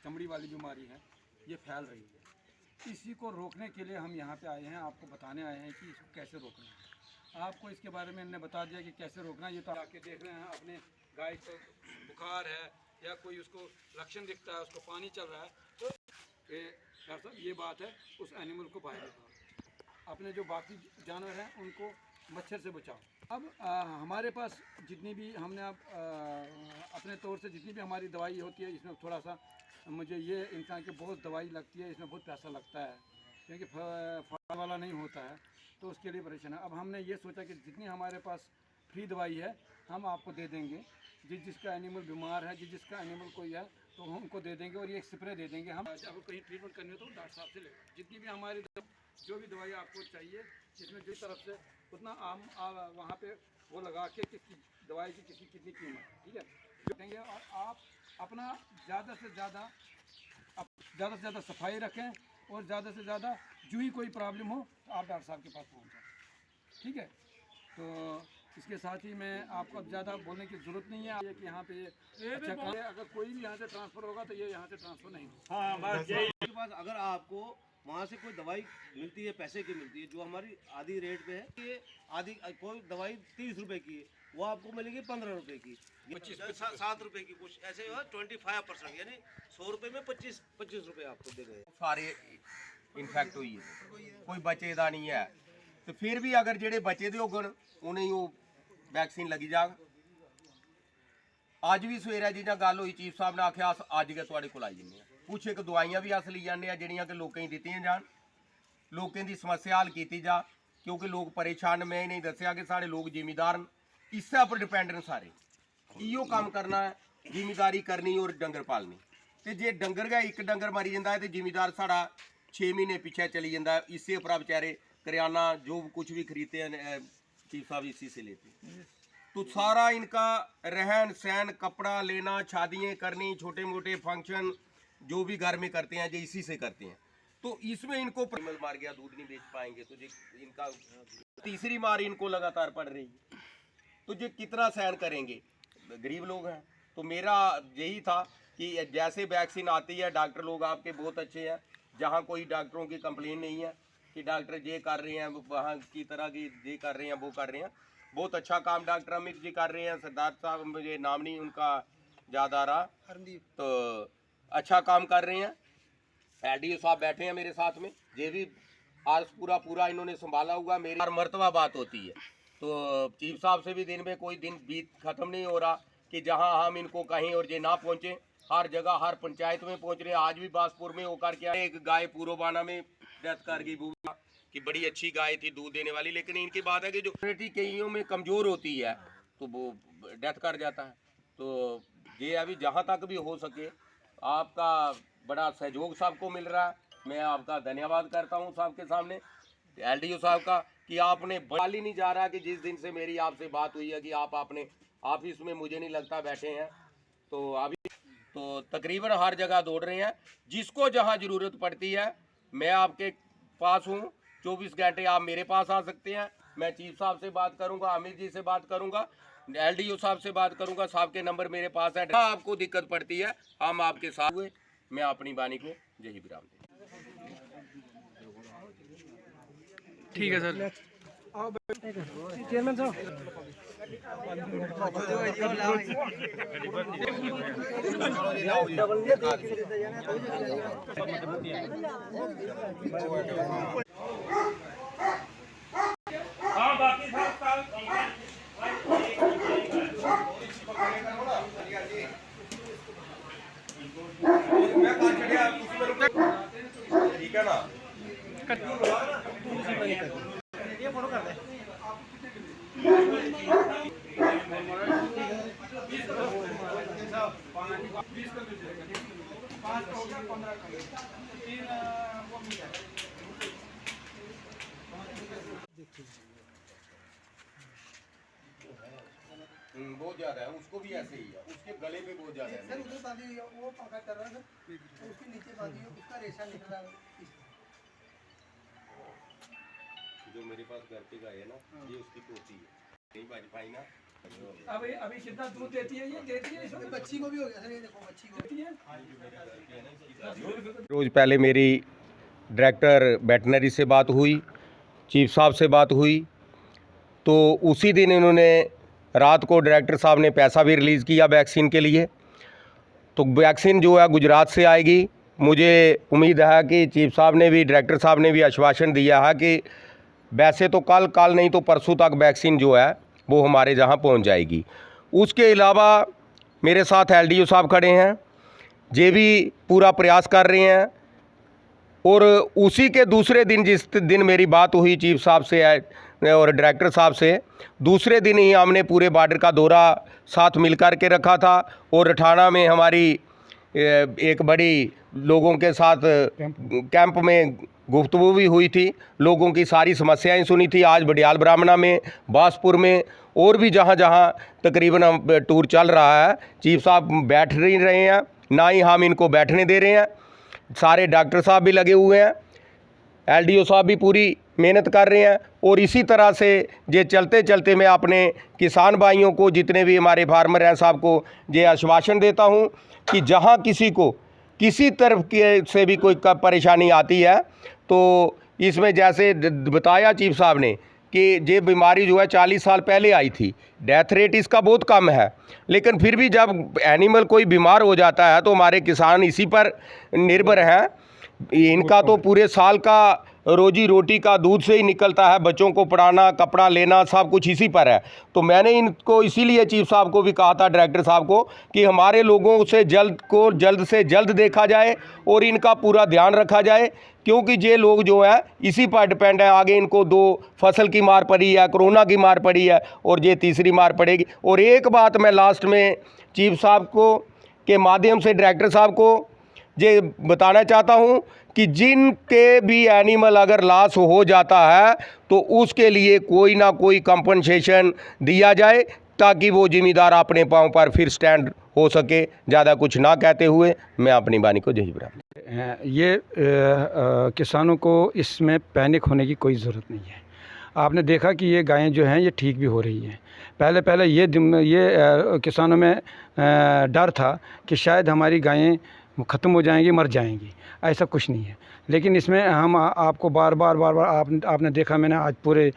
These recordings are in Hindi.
चमड़ी वाली बीमारी है ये फैल रही है। इसी को रोकने के लिए हम यहाँ पे आए हैं, आपको बताने आए हैं कि इसको कैसे रोकना है। आपको इसके बारे में इन्होंने बता दिया कि कैसे रोकना है। ये तो आके देख रहे हैं अपने गाय को बुखार है या कोई उसको लक्षण दिखता है, उसको पानी चल रहा है, तो डॉक्टर साहब ये बात है उस एनिमल को बाहर निकालो। अपने जो बाकी जानवर हैं उनको मच्छर से बचाओ। अब हमारे पास जितनी भी हमने अपने तौर से जितनी भी हमारी दवाई होती है, इसमें थोड़ा सा मुझे ये इंसान की बहुत दवाई लगती है, इसमें बहुत पैसा लगता है क्योंकि फल वाला नहीं होता है, तो उसके लिए परेशान है। अब हमने ये सोचा कि जितनी हमारे पास फ्री दवाई है हम आपको दे देंगे। जिसका एनिमल बीमार है, जिसका एनिमल कोई है तो हम उनको दे देंगे और ये एक स्प्रे दे देंगे। हम अगर कहीं ट्रीटमेंट करनी हो तो डॉक्टर साहब से लेगा। जितनी भी हमारी जो भी दवाई आपको चाहिए, जिसमें जिस तरफ से उतना वहाँ पे वो लगा के किसकी दवाई की कितनी कीमत, ठीक है, देंगे। और आप अपना ज़्यादा से ज़्यादा सफाई रखें और ज़्यादा से ज़्यादा जो ही कोई प्रॉब्लम हो तो आप डॉक्टर साहब के पास पहुँच जाए, ठीक है। तो इसके साथ ही मैं आपको अब ज़्यादा बोलने की ज़रूरत नहीं है कि यहाँ पे अच्छा काम है। अगर कोई भी यहाँ से ट्रांसफ़र होगा तो ये यहाँ से ट्रांसफ़र नहीं होगा। हाँ, बस यही बात। अगर आपको वहाँ से कोई दवाई मिलती है, पैसे की मिलती है, जो हमारी आधी रेट पे है, ये आधी कोई दवाई 30 रुपए की है, वो आपको मिलेगी 15 रुपए की, 7 रुपए की, कुछ ऐसे 25%, यानी 100 रुपए में 25 रुपए आपको दे गए। सारे इन्फेक्ट हुई है, कोई बचे दा नहीं है। तो फिर भी अगर जेडे बचे दे होगन उन्हें वो वैक्सीन लगी जाग। अज भी सवेरे जियां गल हुई, चीफ साहब ने आख्या अस अज गै तुहाडे कोल आई जन्ने आं। कुछ एक दवाइयां भी अस ली जाने आ जिहड़ियां कि लोकें गी दित्तियां जान, लोकें दी समस्या हल कीती जा, क्योंकि लोग परेशान। मैं नहीं दस्सिया कि साढ़े लोग जिमीदार न, इस्सै उप्पर डिपेंड न सारे। इहो कम्म करना है, जिमीदारी करनी और डंगर पालनी। ते जे डंगर गै एक डंगर मरी जाता है तो जिमीदार साढ़ा 6 महीने पीछे चली जाता है। इसी उपर बेचारे करियाना जो कुछ भी खरीदते हैं चीफ साहब इसी से लेते हैं। तो सारा इनका रहन सहन, कपड़ा लेना, शादियाँ करनी, छोटे मोटे फंक्शन जो भी घर में करते हैं जो इसी से करते हैं। तो इसमें इनको मार गया, दूध नहीं बेच पाएंगे तो जी इनका तीसरी मार इनको लगातार पड़ रही है। तो जो कितना सहन करेंगे, गरीब लोग हैं। तो मेरा यही था कि जैसे वैक्सीन आती है, डॉक्टर लोग आपके बहुत अच्छे हैं, जहाँ कोई डॉक्टरों की कंप्लेन नहीं है कि डॉक्टर ये कर रहे हैं, वहाँ की तरह की ये कर रहे हैं, वो कर रहे हैं। बहुत अच्छा काम डॉक्टर अमित जी कर रहे हैं। सरदार साहब, मुझे नाम नहीं उनका याद आ रहा, तो अच्छा काम कर रहे हैं। LDO साहब बैठे हैं मेरे साथ में, ये भी आज पूरा इन्होंने संभाला हुआ। मेरी हर मरतबा बात होती है, तो चीफ साहब से भी दिन में कोई दिन बीत ख़त्म नहीं हो रहा कि जहां हम इनको कहीं और ये ना पहुंचे। हर जगह हर पंचायत में पहुंच रहे हैं। आज भी बासपुर में होकर के एक गाय पूर्वबाना में डेथ कर गई कि बड़ी अच्छी गाय थी, दूध देने वाली, लेकिन इनकी बात है कि जो इम्यूनिटी कईयों में कमज़ोर होती है तो वो डेथ कर जाता है। तो ये अभी जहाँ तक भी हो सके आपका बड़ा सहयोग सबको मिल रहा है। मैं आपका धन्यवाद करता हूँ सबके सामने, LDO साहब का, कि आपने ही नहीं जा रहा कि जिस दिन से मेरी आपसे बात हुई है कि आप अपने ऑफिस में मुझे नहीं लगता बैठे हैं, तो अभी तो तकरीबन हर जगह दौड़ रहे हैं। जिसको जहाँ ज़रूरत पड़ती है मैं आपके पास हूँ। 24 घंटे आप मेरे पास आ सकते हैं। मैं चीफ साहब से बात करूँगा, अमित जी से बात करूँगा, LDO साहब से बात करूँगा। साहब के नंबर मेरे पास है। आपको दिक्कत पड़ती है हम आपके साथ हुए। मैं अपनी वाणी को यही विराम दें। ठीक है सर। चेयरमैन साहब, हाँ, बाकी ठीक है ना, ये फोटो कर दे। बहुत ज्यादा है, उसको भी ऐसे ही है, उसके गले पे बहुत ज्यादा है। सर उधर बांधी वो पंखा कर रहा है सर, तो उसके नीचे बांधी है, उसका रेशा निकल रहा है। जो मेरे पास घर पे गाय है ना, ये उसकी पोती है, नहीं बाज पाई ना, अभी कितना दूध देती है ये? देती है इसमें? बच्ची को भी हो गया सर, ये देखो बच्ची को। देती है? रोज़ पहले मेरी डायरेक्टर वेटनरी से बात हुई, चीफ साहब से बात हुई, तो उसी दिन इन्होंने रात को डायरेक्टर साहब ने पैसा भी रिलीज़ किया वैक्सीन के लिए। तो वैक्सीन जो है गुजरात से आएगी। मुझे उम्मीद है कि चीफ साहब ने भी, डायरेक्टर साहब ने भी आश्वासन दिया है कि वैसे तो कल नहीं तो परसों तक वैक्सीन जो है वो हमारे जहां पहुंच जाएगी। उसके अलावा मेरे साथ एलडीओ साहब खड़े हैं, ये भी पूरा प्रयास कर रहे हैं। और उसी के दूसरे दिन, जिस दिन मेरी बात हुई चीफ साहब से और डायरेक्टर साहब से, दूसरे दिन ही हमने पूरे बॉर्डर का दौरा साथ मिल कर के रखा था। और रठाना में हमारी एक बड़ी लोगों के साथ कैंप में गुफ्तगू भी हुई थी, लोगों की सारी समस्याएं सुनी थी। आज बडियाल ब्राह्मणा में, बासपुर में और भी जहां जहां तकरीबन टूर चल रहा है, चीफ साहब बैठ नहीं रहे हैं, ना ही हम इनको बैठने दे रहे हैं। सारे डॉक्टर साहब भी लगे हुए हैं, एलडीओ साहब भी पूरी मेहनत कर रहे हैं। और इसी तरह से ये चलते चलते मैं अपने किसान भाइयों को, जितने भी हमारे फार्मर हैं, साहब को ये आश्वासन देता हूं कि जहां किसी को किसी तरफ के से भी कोई परेशानी आती है, तो इसमें जैसे बताया चीफ साहब ने कि ये बीमारी जो है 40 साल पहले आई थी, डेथ रेट इसका बहुत कम है, लेकिन फिर भी जब एनिमल कोई बीमार हो जाता है तो हमारे किसान इसी पर निर्भर हैं। इनका तो पूरे साल का रोजी रोटी का दूध से ही निकलता है, बच्चों को पढ़ाना, कपड़ा लेना, सब कुछ इसी पर है। तो मैंने इनको इसीलिए चीफ साहब को भी कहा था, डायरेक्टर साहब को, कि हमारे लोगों से जल्द से जल्द देखा जाए और इनका पूरा ध्यान रखा जाए, क्योंकि ये लोग जो है इसी पर डिपेंड है। आगे इनको 2 फसल की मार पड़ी है, कोरोना की मार पड़ी है, और ये तीसरी मार पड़ेगी। और एक बात मैं लास्ट में चीफ साहब को के माध्यम से डायरेक्टर साहब को ये बताना चाहता हूँ कि जिनके भी एनिमल अगर लॉस हो जाता है तो उसके लिए कोई ना कोई कंपनसेशन दिया जाए, ताकि वो जिम्मेदार अपने पाँव पर फिर स्टैंड हो सके। ज़्यादा कुछ ना कहते हुए मैं अपनी वाणी को जय ब्राह्मण। ये किसानों को इसमें पैनिक होने की कोई ज़रूरत नहीं है। आपने देखा कि ये गायें जो हैं ये ठीक भी हो रही हैं। पहले ये किसानों में डर था कि शायद हमारी गायें ख़त्म हो जाएंगी, मर जाएंगी। ऐसा कुछ नहीं है। लेकिन इसमें हम आपको बार बार आपने देखा, मैंने आज पूरे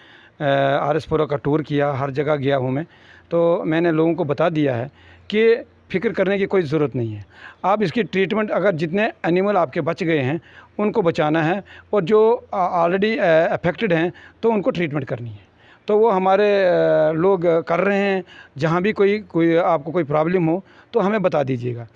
आरएसपुरा का टूर किया, हर जगह गया हूँ मैं, तो मैंने लोगों को बता दिया है कि फ़िक्र करने की कोई ज़रूरत नहीं है। आप इसकी ट्रीटमेंट, अगर जितने एनिमल आपके बच गए हैं उनको बचाना है, और जो ऑलरेडी अफेक्टेड हैं तो उनको ट्रीटमेंट करनी है। तो वो हमारे लोग कर रहे हैं। जहाँ भी कोई आपको कोई प्रॉब्लम हो तो हमें बता दीजिएगा।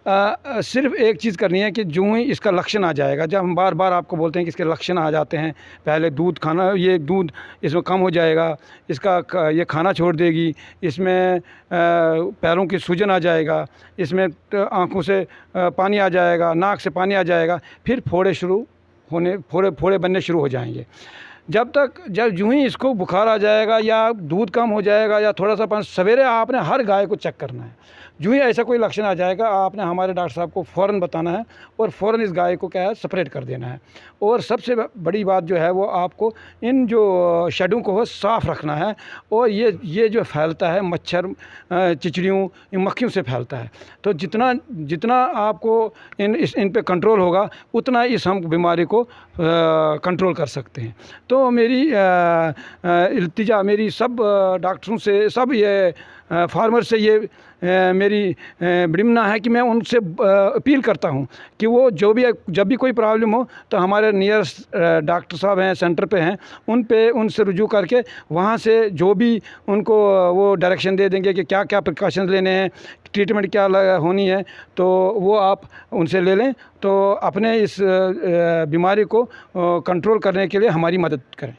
सिर्फ एक चीज़ करनी है कि जो ही इसका लक्षण आ जाएगा, जब हम बार बार आपको बोलते हैं कि इसके लक्षण आ जाते हैं, पहले दूध खाना, ये दूध इसमें कम हो जाएगा, ये खाना छोड़ देगी, इसमें पैरों की सूजन आ जाएगा, इसमें आँखों से पानी आ जाएगा, नाक से पानी आ जाएगा, फिर फोड़े बनने शुरू हो जाएंगे। जब यूँ ही इसको बुखार आ जाएगा या दूध कम हो जाएगा या थोड़ा सा पानी, सवेरे आपने हर गाय को चेक करना है। यूँ ही ऐसा कोई लक्षण आ जाएगा, आपने हमारे डॉक्टर साहब को फ़ौरन बताना है और फ़ौरन इस गाय को क्या है, सेपरेट कर देना है। और सबसे बड़ी बात जो है वो आपको इन जो शेडों को साफ़ रखना है। और ये जो फैलता है, मच्छर, चिचड़ियों, इन मक्खियों से फैलता है। तो जितना आपको इन पे कंट्रोल होगा, उतना इस हम बीमारी को कंट्रोल कर सकते हैं। तो मेरी इल्तिजा मेरी सब डॉक्टरों से, सब ये फार्मर से ये मेरी विडम्बना है कि मैं उनसे अपील करता हूं कि वो जब भी कोई प्रॉब्लम हो तो हमारे नियरेस्ट डॉक्टर साहब हैं, सेंटर पे हैं, उनसे रुजू करके वहां से जो भी उनको वो डायरेक्शन दे देंगे कि क्या क्या प्रिकॉशंस लेने हैं, ट्रीटमेंट क्या होनी है, तो वो आप उनसे ले लें, तो अपने इस बीमारी को कंट्रोल करने के लिए हमारी मदद करें।